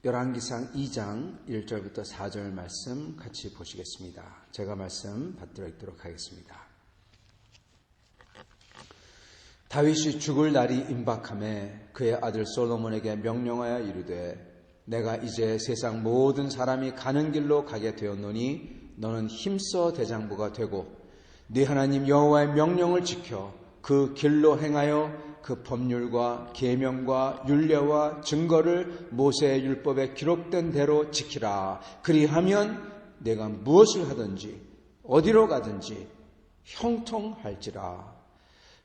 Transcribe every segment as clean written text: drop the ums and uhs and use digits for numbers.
열왕기상 2장 1절부터 4절 말씀 같이 보시겠습니다. 제가 말씀 받들어 읽도록 하겠습니다. 다윗이 죽을 날이 임박함에 그의 아들 솔로몬에게 명령하여 이르되 내가 이제 세상 모든 사람이 가는 길로 가게 되었노니 너는 힘써 대장부가 되고 네 하나님 여호와의 명령을 지켜 그 길로 행하여 그 법률과 계명과 율례와 증거를 모세의 율법에 기록된 대로 지키라. 그리하면 내가 무엇을 하든지 어디로 가든지 형통할지라.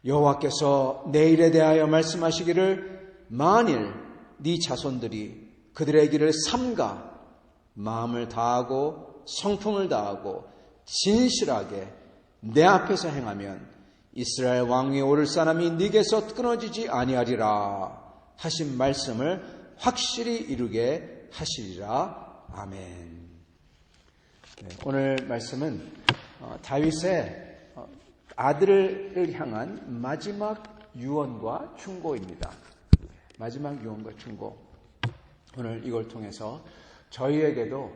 여호와께서 내 일에 대하여 말씀하시기를 만일 네 자손들이 그들의 길을 삼가 마음을 다하고 성품을 다하고 진실하게 내 앞에서 행하면 이스라엘 왕위에 오를 사람이 네게서 끊어지지 아니하리라 하신 말씀을 확실히 이루게 하시리라. 아멘. 오늘 말씀은 다윗의 아들을 향한 마지막 유언과 충고입니다. 마지막 유언과 충고. 오늘 이걸 통해서 저희에게도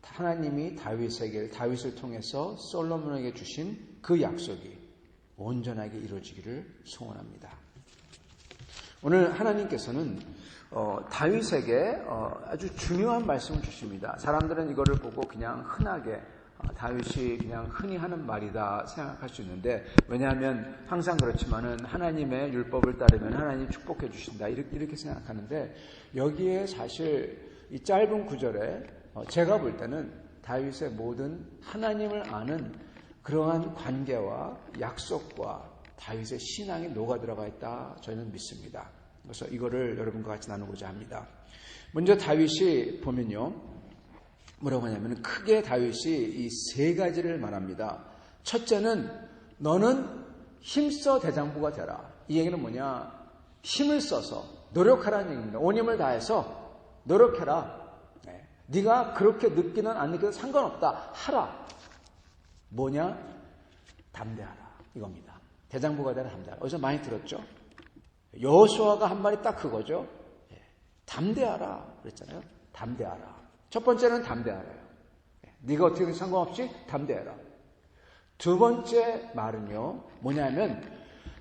하나님이 다윗을 통해서 솔로몬에게 주신 그 약속이 온전하게 이루어지기를 소원합니다. 오늘 하나님께서는 다윗에게 아주 중요한 말씀을 주십니다. 사람들은 이거를 보고 그냥 흔하게 다윗이 그냥 흔히 하는 말이다 생각할 수 있는데, 왜냐하면 항상 그렇지만은 하나님의 율법을 따르면 하나님 축복해 주신다 이렇게 생각하는데, 여기에 사실 이 짧은 구절에 제가 볼 때는 다윗의 모든 하나님을 아는 그러한 관계와 약속과 다윗의 신앙이 녹아 들어가 있다 저희는 믿습니다. 그래서 이거를 여러분과 같이 나누고자 합니다. 먼저 다윗이 보면요, 뭐라고 하냐면 크게 다윗이 이 세 가지를 말합니다. 첫째는 너는 힘써 대장부가 되라. 이 얘기는 뭐냐? 힘을 써서 노력하라는 얘기입니다. 온 힘을 다해서 노력해라. 네가 그렇게 느끼는 안 느끼는 상관없다. 하라. 뭐냐? 담대하라. 이겁니다. 대장부가 되라, 담대하라. 어디서 많이 들었죠? 여호수아가 한 말이 딱 그거죠. 담대하라 그랬잖아요. 담대하라. 첫 번째는 담대하라요. 네가 어떻게든 상관없이 담대하라. 두 번째 말은요, 뭐냐면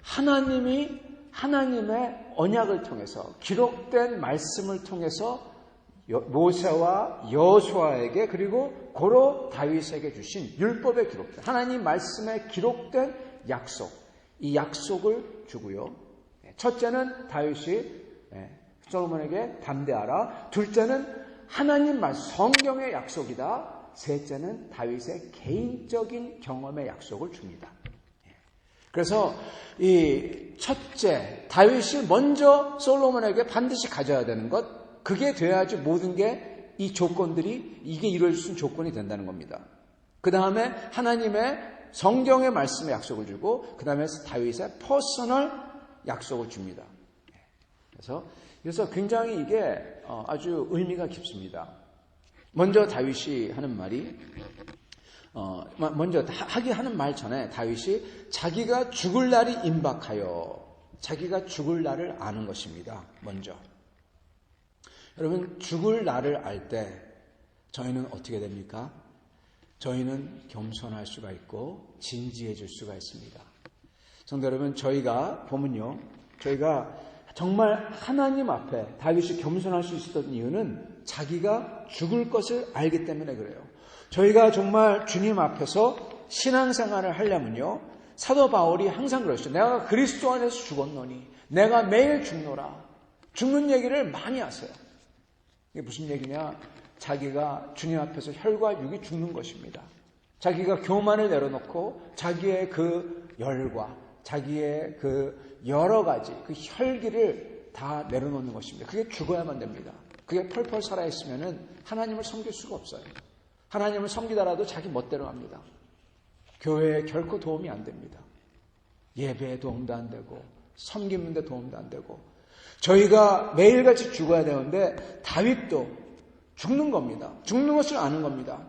하나님이 하나님의 언약을 통해서 기록된 말씀을 통해서 모세와 여호수아에게 그리고 고로 다윗에게 주신 율법에 기록된 하나님 말씀에 기록된 약속, 이 약속을 주고요. 첫째는 다윗이 솔로몬에게 담대하라. 둘째는 하나님 말씀, 성경의 약속이다. 셋째는 다윗의 개인적인 경험의 약속을 줍니다. 그래서 이 첫째, 다윗이 먼저 솔로몬에게 반드시 가져야 되는 것, 그게 돼야지 모든 게 이 조건들이 이게 이루어질 수 있는 조건이 된다는 겁니다. 그 다음에 하나님의 성경의 말씀의 약속을 주고 그 다음에 다윗의 퍼스널 약속을 줍니다. 그래서 굉장히 이게 아주 의미가 깊습니다. 먼저 다윗이 하는 말이 먼저 하는 말 전에 다윗이 자기가 죽을 날이 임박하여 자기가 죽을 날을 아는 것입니다. 먼저. 여러분, 죽을 날을 알 때 저희는 어떻게 됩니까? 저희는 겸손할 수가 있고 진지해질 수가 있습니다. 성도 여러분, 저희가 보면요, 저희가 정말 하나님 앞에 다윗이 겸손할 수 있었던 이유는 자기가 죽을 것을 알기 때문에 그래요. 저희가 정말 주님 앞에서 신앙생활을 하려면요, 사도 바울이 항상 그러시죠. 내가 그리스도 안에서 죽었노니 내가 매일 죽노라. 죽는 얘기를 많이 하세요. 이게 무슨 얘기냐? 자기가 주님 앞에서 혈과 육이 죽는 것입니다. 자기가 교만을 내려놓고 자기의 그 열과 자기의 그 여러 가지 그 혈기를 다 내려놓는 것입니다. 그게 죽어야만 됩니다. 그게 펄펄 살아있으면 하나님을 섬길 수가 없어요. 하나님을 섬기더라도 자기 멋대로 합니다. 교회에 결코 도움이 안 됩니다. 예배에 도움도 안 되고 섬기는데 도움도 안 되고, 저희가 매일같이 죽어야 되는데 다윗도 죽는 겁니다. 죽는 것을 아는 겁니다.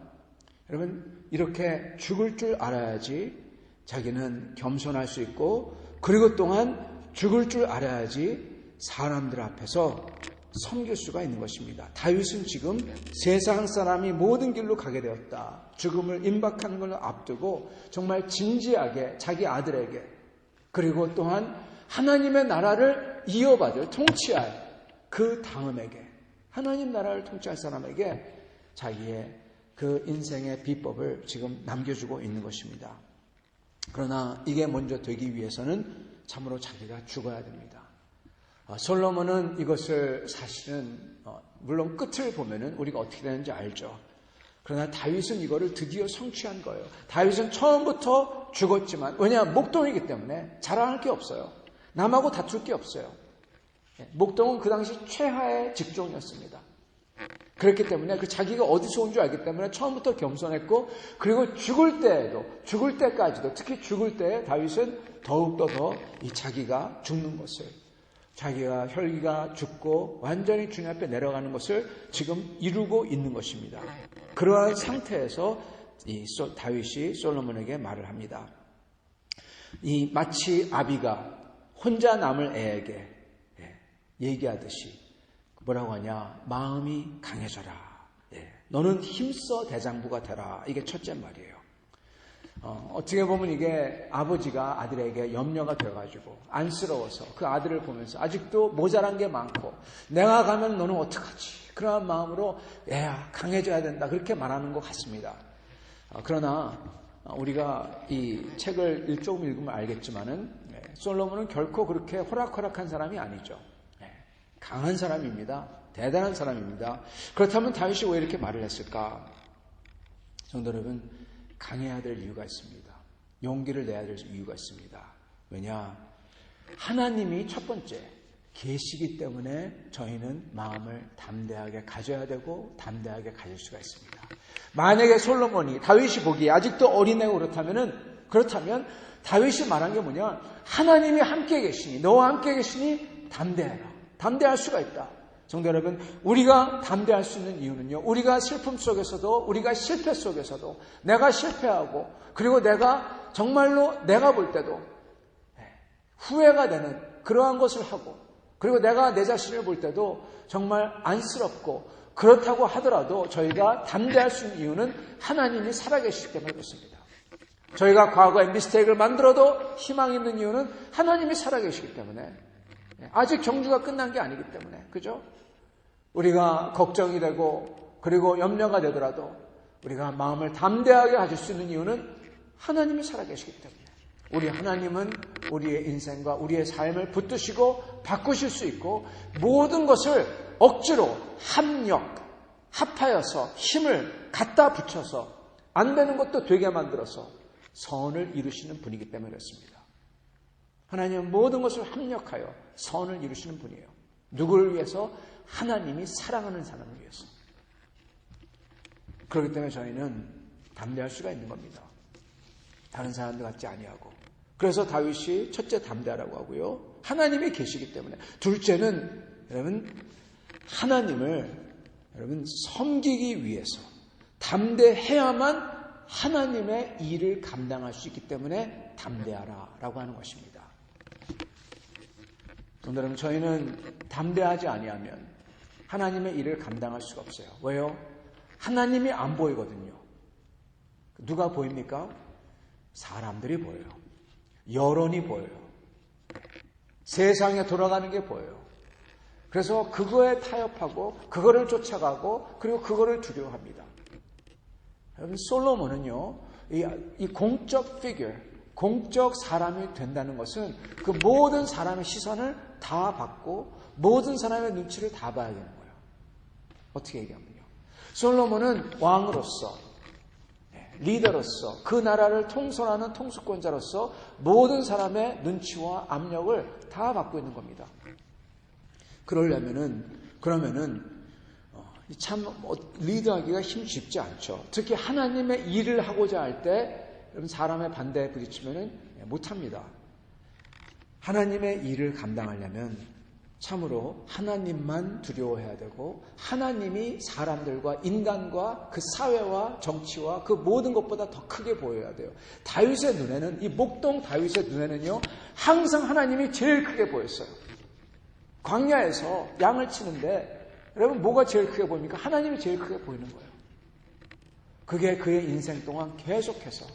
여러분, 이렇게 죽을 줄 알아야지 자기는 겸손할 수 있고, 그리고 또한 죽을 줄 알아야지 사람들 앞에서 섬길 수가 있는 것입니다. 다윗은 지금 세상 사람이 모든 길로 가게 되었다. 죽음을 임박하는 걸 앞두고 정말 진지하게 자기 아들에게, 그리고 또한 하나님의 나라를 이어받을, 통치할 그 다음에게, 하나님 나라를 통치할 사람에게 자기의 그 인생의 비법을 지금 남겨주고 있는 것입니다. 그러나 이게 먼저 되기 위해서는 참으로 자기가 죽어야 됩니다. 솔로몬은 이것을 사실은 물론 끝을 보면은 우리가 어떻게 되는지 알죠. 그러나 다윗은 이거를 드디어 성취한 거예요. 다윗은 처음부터 죽었지만, 왜냐하면 목동이기 때문에 자랑할 게 없어요. 남하고 다툴 게 없어요. 목동은 그 당시 최하의 직종이었습니다. 그렇기 때문에 그 자기가 어디서 온 줄 알기 때문에 처음부터 겸손했고, 그리고 죽을 때까지도, 특히 죽을 때에 다윗은 더욱더 더 이 자기가 죽는 것을, 자기가 혈기가 죽고 완전히 주님 앞에 내려가는 것을 지금 이루고 있는 것입니다. 그러한 상태에서 이 다윗이 솔로몬에게 말을 합니다. 이 마치 아비가 혼자 남을 애에게 얘기하듯이 뭐라고 하냐, 마음이 강해져라. 너는 힘써 대장부가 되라. 이게 첫째 말이에요. 어떻게 보면 이게 아버지가 아들에게 염려가 돼가지고 안쓰러워서 그 아들을 보면서 아직도 모자란 게 많고 내가 가면 너는 어떡하지? 그러한 마음으로 애야 강해져야 된다, 그렇게 말하는 것 같습니다. 그러나 우리가 이 책을 조금 읽으면 알겠지만은 솔로몬은 결코 그렇게 호락호락한 사람이 아니죠. 강한 사람입니다. 대단한 사람입니다. 그렇다면 다윗이 왜 이렇게 말을 했을까? 성도 여러분, 강해야 될 이유가 있습니다. 용기를 내야 될 이유가 있습니다. 왜냐? 하나님이 첫 번째 계시기 때문에 저희는 마음을 담대하게 가져야 되고 담대하게 가질 수가 있습니다. 만약에 솔로몬이, 다윗이 보기에 아직도 어린애고 그렇다면 다윗이 말한 게 뭐냐? 하나님이 함께 계시니, 너와 함께 계시니 담대해라. 담대할 수가 있다. 성도 여러분, 우리가 담대할 수 있는 이유는요, 우리가 슬픔 속에서도, 우리가 실패 속에서도, 내가 실패하고, 그리고 내가 정말로 내가 볼 때도 후회가 되는 그러한 것을 하고, 그리고 내가 내 자신을 볼 때도 정말 안쓰럽고, 그렇다고 하더라도 저희가 담대할 수 있는 이유는 하나님이 살아계시기 때문에 그렇습니다. 저희가 과거에 미스테이크를 만들어도 희망이 있는 이유는 하나님이 살아계시기 때문에, 아직 경주가 끝난 게 아니기 때문에, 그죠? 우리가 걱정이 되고 그리고 염려가 되더라도 우리가 마음을 담대하게 가질 수 있는 이유는 하나님이 살아계시기 때문에, 우리 하나님은 우리의 인생과 우리의 삶을 붙드시고 바꾸실 수 있고, 모든 것을 억지로 합하여서 힘을 갖다 붙여서 안 되는 것도 되게 만들어서 선을 이루시는 분이기 때문에 그렇습니다. 하나님은 모든 것을 합력하여 선을 이루시는 분이에요. 누구를 위해서? 하나님이 사랑하는 사람을 위해서. 그렇기 때문에 저희는 담대할 수가 있는 겁니다. 다른 사람들 같지 아니하고. 그래서 다윗이 첫째 담대하라고 하고요, 하나님이 계시기 때문에. 둘째는 여러분, 하나님을 섬기기 위해서 담대해야만 하나님의 일을 감당할 수 있기 때문에 담대하라라고 하는 것입니다. 여러분, 저희는 담대하지 아니하면 하나님의 일을 감당할 수가 없어요. 왜요? 하나님이 안 보이거든요. 누가 보입니까? 사람들이 보여요. 여론이 보여요. 세상에 돌아가는 게 보여요. 그래서 그거에 타협하고 그거를 쫓아가고 그리고 그거를 두려워합니다. 여러분, 솔로몬은요, 이 공적 피규어, 공적 사람이 된다는 것은 그 모든 사람의 시선을 다 받고 모든 사람의 눈치를 다 봐야 되는 거예요. 어떻게 얘기하면요, 솔로몬은 왕으로서, 리더로서, 그 나라를 통솔하는 통수권자로서 모든 사람의 눈치와 압력을 다 받고 있는 겁니다. 그러면은 참 리더하기가 힘 쉽지 않죠. 특히 하나님의 일을 하고자 할 때 사람의 반대에 부딪히면 못합니다. 하나님의 일을 감당하려면 참으로 하나님만 두려워해야 되고, 하나님이 사람들과 인간과 그 사회와 정치와 그 모든 것보다 더 크게 보여야 돼요. 다윗의 눈에는, 이 목동 다윗의 눈에는요, 항상 하나님이 제일 크게 보였어요. 광야에서 양을 치는데 여러분 뭐가 제일 크게 보입니까? 하나님이 제일 크게 보이는 거예요. 그게 그의 인생 동안 계속해서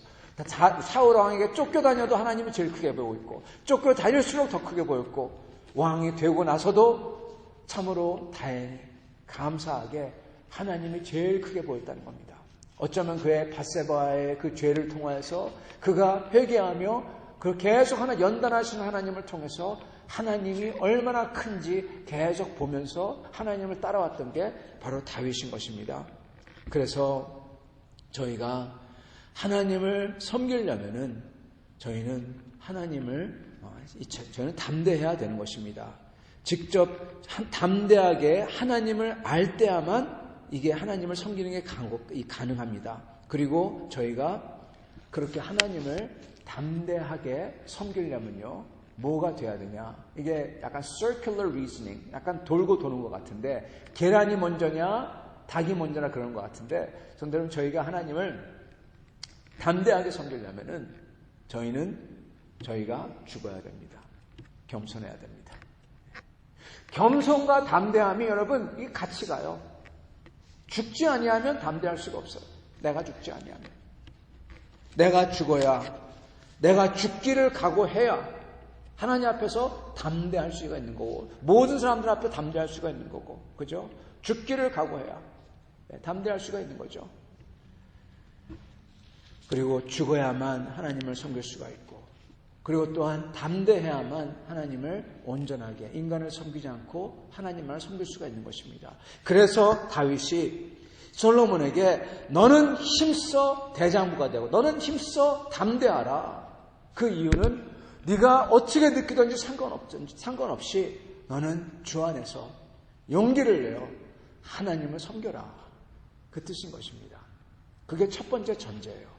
사울 왕에게 쫓겨다녀도 하나님이 제일 크게 보였고 쫓겨다닐수록 더 크게 보였고 왕이 되고 나서도 참으로 다행히 감사하게 하나님이 제일 크게 보였다는 겁니다. 어쩌면 그의 밧세바의 그 죄를 통해서 그가 회개하며 그 계속 연단하시는 하나님을 통해서 하나님이 얼마나 큰지 계속 보면서 하나님을 따라왔던 게 바로 다윗인 것입니다. 그래서 저희가 하나님을 섬기려면은 저희는 담대해야 되는 것입니다. 직접 담대하게 하나님을 알 때야만 이게 하나님을 섬기는 게 가능합니다. 그리고 저희가 그렇게 하나님을 담대하게 섬기려면요, 뭐가 돼야 되냐? 이게 약간 circular reasoning, 약간 돌고 도는 것 같은데, 계란이 먼저냐, 닭이 먼저나 그런 것 같은데, 성도님, 저희가 하나님을 담대하게 섬기려면은 저희가 죽어야 됩니다. 겸손해야 됩니다. 겸손과 담대함이 여러분, 이 같이 가요. 죽지 아니하면 담대할 수가 없어요. 내가 죽지 아니하면. 내가 죽어야, 내가 죽기를 각오해야 하나님 앞에서 담대할 수가 있는 거고, 모든 사람들 앞에 담대할 수가 있는 거고, 그죠? 죽기를 각오해야 담대할 수가 있는 거죠. 그리고 죽어야만 하나님을 섬길 수가 있고, 그리고 또한 담대해야만 하나님을 온전하게, 인간을 섬기지 않고 하나님만을 섬길 수가 있는 것입니다. 그래서 다윗이 솔로몬에게 너는 힘써 대장부가 되고 너는 힘써 담대하라. 그 이유는 네가 어떻게 느끼든지 상관없이 너는 주 안에서 용기를 내어 하나님을 섬겨라. 그 뜻인 것입니다. 그게 첫 번째 전제예요.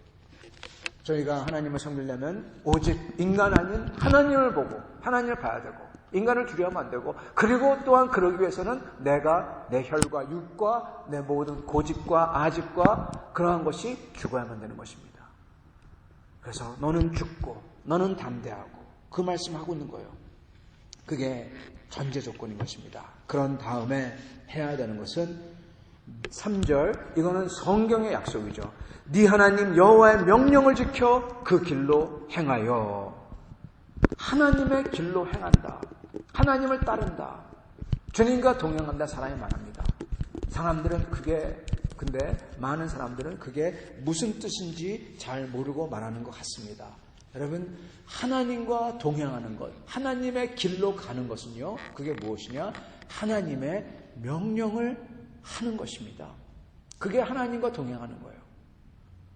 저희가 하나님을 섬기려면 오직 인간 아닌 하나님을 보고 하나님을 봐야 되고, 인간을 두려워하면 안 되고, 그리고 또한 그러기 위해서는 내가 내 혈과 육과 내 모든 고집과 아집과 그러한 것이 죽어야만 되는 것입니다. 그래서 너는 죽고 너는 담대하고 그 말씀하고 있는 거예요. 그게 전제 조건인 것입니다. 그런 다음에 해야 되는 것은 3절, 이거는 성경의 약속이죠. 네 하나님 여호와의 명령을 지켜 그 길로 행하여. 하나님의 길로 행한다. 하나님을 따른다. 주님과 동행한다. 사람이 말합니다. 근데 많은 사람들은 그게 무슨 뜻인지 잘 모르고 말하는 것 같습니다. 여러분, 하나님과 동행하는 것, 하나님의 길로 가는 것은요, 그게 무엇이냐? 하나님의 명령을 하는 것입니다. 그게 하나님과 동행하는 거예요.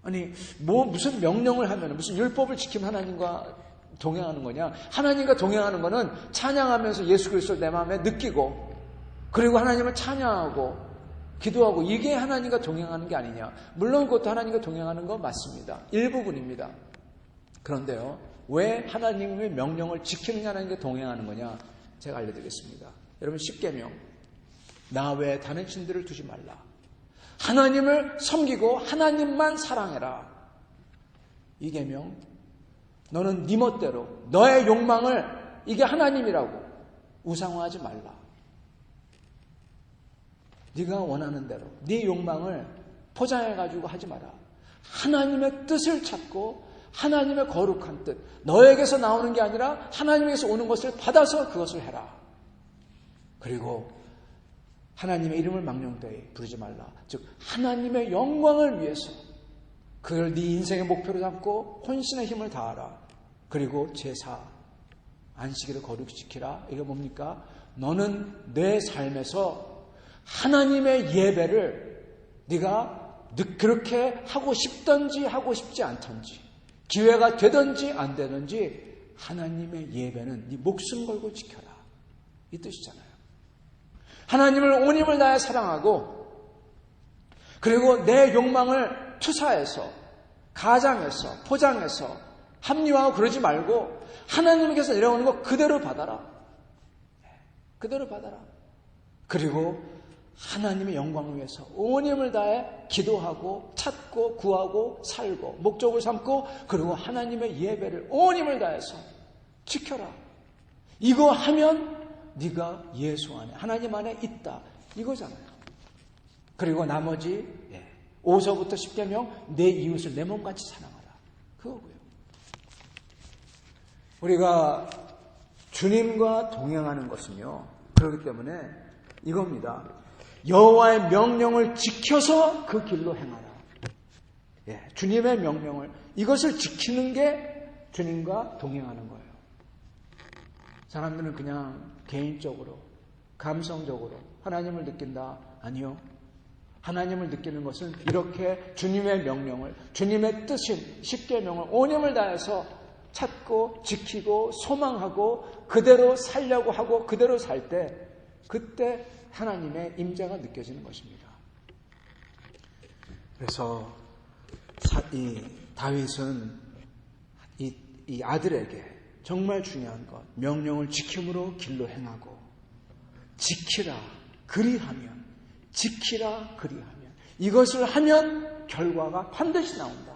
아니, 무슨 명령을 하면, 무슨 율법을 지키면 하나님과 동행하는 거냐? 하나님과 동행하는 거는 찬양하면서 예수 그리스도를 내 마음에 느끼고, 그리고 하나님을 찬양하고, 기도하고, 이게 하나님과 동행하는 게 아니냐? 물론 그것도 하나님과 동행하는 건 맞습니다. 일부분입니다. 그런데요, 왜 하나님의 명령을 지키느냐, 하나님과 동행하는 거냐? 제가 알려드리겠습니다. 여러분, 10계명. 나 외에 다른 신들을 두지 말라. 하나님을 섬기고 하나님만 사랑해라. 이 계명, 너는 네 멋대로 너의 욕망을, 이게 하나님이라고 우상화하지 말라. 네가 원하는 대로 네 욕망을 포장해가지고 하지 마라. 하나님의 뜻을 찾고 하나님의 거룩한 뜻, 너에게서 나오는 게 아니라 하나님에게서 오는 것을 받아서 그것을 해라. 그리고 하나님의 이름을 망령되이 부르지 말라. 즉 하나님의 영광을 위해서 그걸 네 인생의 목표로 삼고 혼신의 힘을 다하라. 그리고 제사, 안식일을 거룩히 지키라. 이게 뭡니까? 너는 내 삶에서 하나님의 예배를 네가 그렇게 하고 싶든지 하고 싶지 않든지, 기회가 되든지 안 되든지 하나님의 예배는 네 목숨 걸고 지켜라. 이 뜻이잖아요. 하나님을 온 힘을 다해 사랑하고, 그리고 내 욕망을 투사해서, 가장해서, 포장해서 합리화하고 그러지 말고 하나님께서 내려오는 거 그대로 받아라. 그대로 받아라. 그리고 하나님의 영광을 위해서 온 힘을 다해 기도하고 찾고 구하고 살고 목적을 삼고, 그리고 하나님의 예배를 온 힘을 다해서 지켜라. 이거 하면 네가 예수 안에, 하나님 안에 있다. 이거잖아요. 그리고 나머지 5서부터 10계명, 내 이웃을 내 몸같이 사랑하라. 그거고요. 우리가 주님과 동행하는 것은요, 그렇기 때문에 이겁니다. 여호와의 명령을 지켜서 그 길로 행하라. 주님의 명령을, 이것을 지키는 게 주님과 동행하는 거예요. 사람들은 그냥 개인적으로, 감성적으로 하나님을 느낀다. 아니요. 하나님을 느끼는 것은 이렇게 주님의 명령을, 주님의 뜻인 10계명을 온힘을 다해서 찾고 지키고 소망하고 그대로 살려고 하고 그대로 살 때, 그때 하나님의 임재가 느껴지는 것입니다. 그래서 이 다윗은 이 아들에게 정말 중요한 것, 명령을 지킴으로 길로 행하고, 지키라 그리하면, 지키라 그리하면, 이것을 하면 결과가 반드시 나온다.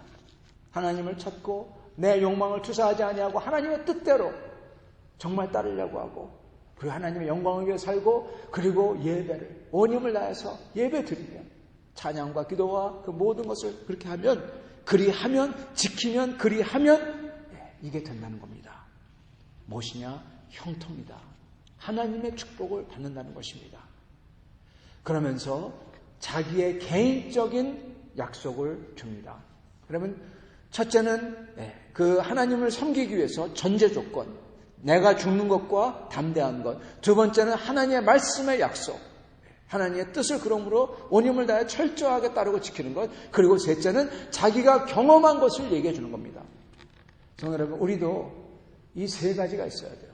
하나님을 찾고 내 욕망을 투사하지 아니하고 하나님의 뜻대로 정말 따르려고 하고, 그리고 하나님의 영광을 위해 살고, 그리고 예배를 온힘을 다해서 예배 드리면, 찬양과 기도와 그 모든 것을 그렇게 하면, 그리하면, 지키면, 그리하면 이게 된다는 겁니다. 무엇이냐? 형통이다. 하나님의 축복을 받는다는 것입니다. 그러면서 자기의 개인적인 약속을 줍니다. 그러면 첫째는 그 하나님을 섬기기 위해서 전제 조건, 내가 죽는 것과 담대한 것. 두 번째는 하나님의 말씀의 약속, 하나님의 뜻을 그러므로 온힘을 다해 철저하게 따르고 지키는 것. 그리고 셋째는 자기가 경험한 것을 얘기해 주는 겁니다. 성도 여러분, 우리도 이 세 가지가 있어야 돼요.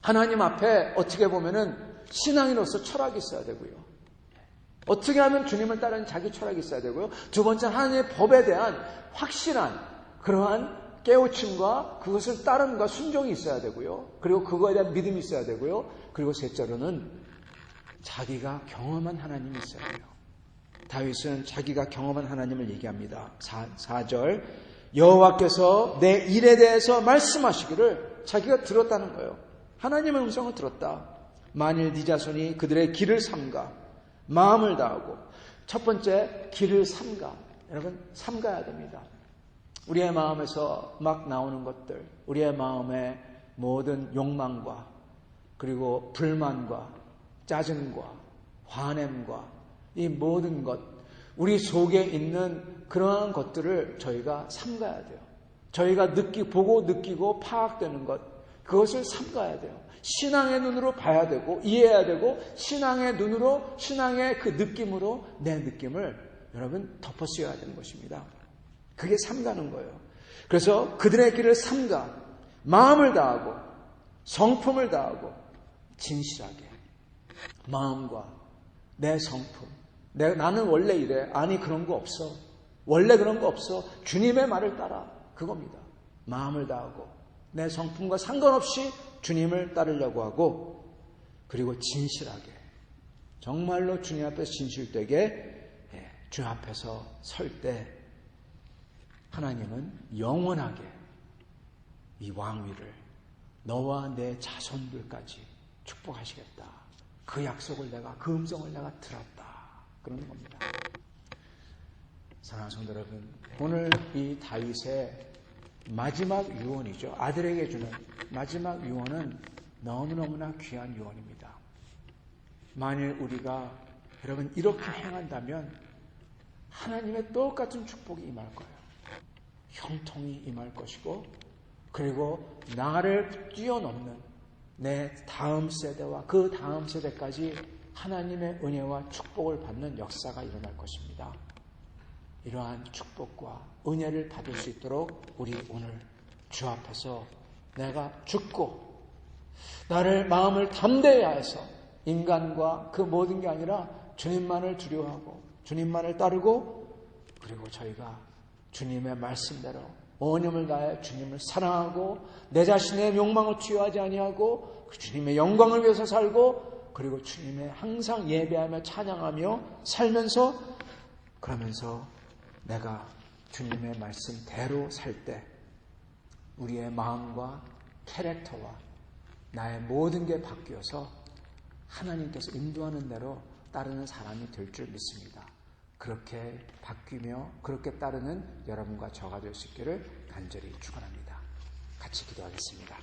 하나님 앞에 어떻게 보면은 신앙인으로서 철학이 있어야 되고요. 어떻게 하면 주님을 따르는 자기 철학이 있어야 되고요. 두 번째는 하나님의 법에 대한 확실한 그러한 깨우침과 그것을 따름과 순종이 있어야 되고요. 그리고 그거에 대한 믿음이 있어야 되고요. 그리고 셋째로는 자기가 경험한 하나님이 있어야 돼요. 다윗은 자기가 경험한 하나님을 얘기합니다. 4절, 여호와께서 내 일에 대해서 말씀하시기를 자기가 들었다는 거예요. 하나님의 음성을 들었다. 만일 네 자손이 그들의 길을 삼가 마음을 다하고. 첫 번째, 길을 삼가. 여러분, 삼가야 됩니다. 우리의 마음에서 막 나오는 것들, 우리의 마음의 모든 욕망과 그리고 불만과 짜증과 화냄과 이 모든 것, 우리 속에 있는 그러한 것들을 저희가 삼가야 돼요. 저희가 보고 느끼고 파악되는 것, 그것을 삼가야 돼요. 신앙의 눈으로 봐야 되고 이해해야 되고, 신앙의 눈으로, 신앙의 그 느낌으로 내 느낌을 여러분 덮어씌워야 되는 것입니다. 그게 삼가는 거예요. 그래서 그들의 길을 삼가 마음을 다하고 성품을 다하고 진실하게, 마음과 내 성품, 나는 원래 이래, 아니 그런 거 없어, 원래 그런 거 없어, 주님의 말을 따라, 그겁니다. 마음을 다하고 내 성품과 상관없이 주님을 따르려고 하고, 그리고 진실하게, 정말로 주님 앞에서 진실되게 주 앞에서 설 때 하나님은 영원하게 이 왕위를 너와 내 자손들까지 축복하시겠다. 그 약속을 내가, 그 음성을 내가 들었다. 그러는 겁니다. 사랑하는 성도 여러분, 오늘 이 다윗의 마지막 유언이죠. 아들에게 주는 마지막 유언은 너무너무나 귀한 유언입니다. 만일 우리가 여러분 이렇게 행한다면 하나님의 똑같은 축복이 임할 거예요. 형통이 임할 것이고, 그리고 나를 뛰어넘는 내 다음 세대와 그 다음 세대까지 하나님의 은혜와 축복을 받는 역사가 일어날 것입니다. 이러한 축복과 은혜를 받을 수 있도록 우리 오늘 주 앞에서 내가 죽고 나를 마음을 담대히 해서 인간과 그 모든 게 아니라 주님만을 두려워하고 주님만을 따르고, 그리고 저희가 주님의 말씀대로 온힘을 다해 주님을 사랑하고 내 자신의 욕망을 투여하지 아니하고 주님의 영광을 위해서 살고, 그리고 주님의 항상 예배하며 찬양하며 살면서, 그러면서 내가 주님의 말씀대로 살 때 우리의 마음과 캐릭터와 나의 모든 게 바뀌어서 하나님께서 인도하는 대로 따르는 사람이 될 줄 믿습니다. 그렇게 바뀌며 그렇게 따르는 여러분과 저가 될 수 있기를 간절히 축원합니다. 같이 기도하겠습니다.